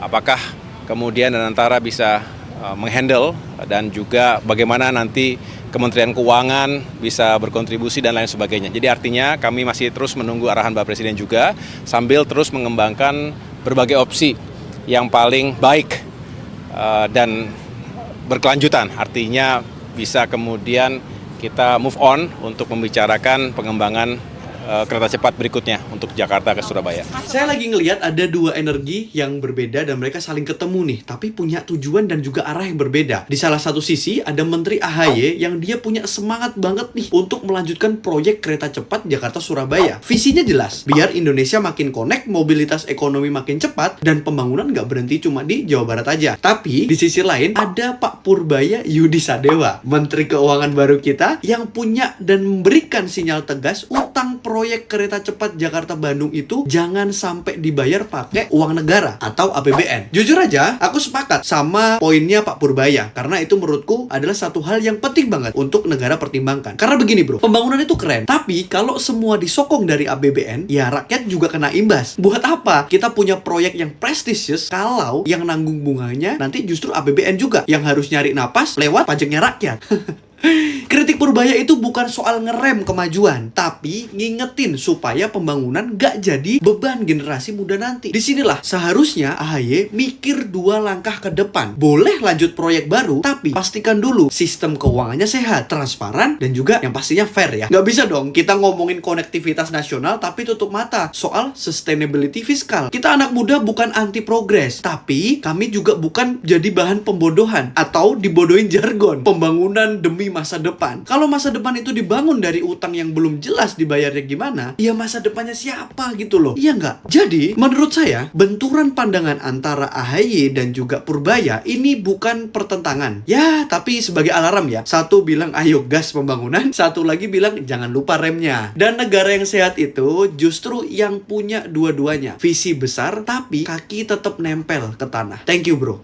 apakah kemudian Danantara bisa menghandle dan juga bagaimana nanti Kementerian Keuangan bisa berkontribusi dan lain sebagainya. Jadi artinya kami masih terus menunggu arahan Bapak Presiden juga sambil terus mengembangkan berbagai opsi yang paling baik dan berkelanjutan. Artinya bisa kemudian kita move on untuk membicarakan pengembangan kereta cepat berikutnya untuk Jakarta ke Surabaya. Saya lagi ngelihat ada dua energi yang berbeda dan mereka saling ketemu nih, tapi punya tujuan dan juga arah yang berbeda. Di salah satu sisi ada Menteri AHY yang dia punya semangat banget nih untuk melanjutkan proyek kereta cepat Jakarta-Surabaya. Visinya jelas, biar Indonesia makin connect, mobilitas ekonomi makin cepat, dan pembangunan nggak berhenti cuma di Jawa Barat aja. Tapi di sisi lain ada Pak Purbaya Yudisadewa, Menteri Keuangan baru kita yang punya dan memberikan sinyal tegas utang proyek kereta cepat Jakarta-Bandung itu jangan sampai dibayar pakai uang negara atau APBN. Jujur aja, aku sepakat sama poinnya Pak Purbaya karena itu menurutku adalah satu hal yang penting banget untuk negara pertimbangkan. Karena begini bro, pembangunan itu keren, tapi kalau semua disokong dari APBN, ya rakyat juga kena imbas. Buat apa kita punya proyek yang prestisius kalau yang nanggung bunganya nanti justru APBN juga yang harus nyari napas lewat pajaknya rakyat. Kritik Purbaya itu bukan soal ngerem kemajuan, tapi ngingetin supaya pembangunan gak jadi beban generasi muda nanti. Disinilah seharusnya AHY mikir 2 langkah ke depan. Boleh lanjut proyek baru, tapi pastikan dulu sistem keuangannya sehat, transparan, dan juga yang pastinya fair ya. Gak bisa dong kita ngomongin konektivitas nasional tapi tutup mata soal sustainability fiskal. Kita anak muda bukan anti progres, tapi kami juga bukan jadi bahan pembodohan atau dibodohin jargon pembangunan demi masa depan. Kalau masa depan itu dibangun dari utang yang belum jelas dibayarnya gimana, ya masa depannya siapa gitu loh. Iya nggak? Jadi, menurut saya, benturan pandangan antara AHY dan juga Purbaya ini bukan pertentangan. Ya, tapi sebagai alarm ya. Satu bilang ayo gas pembangunan, satu lagi bilang jangan lupa remnya. Dan negara yang sehat itu justru yang punya dua-duanya. Visi besar, tapi kaki tetap nempel ke tanah. Thank you bro.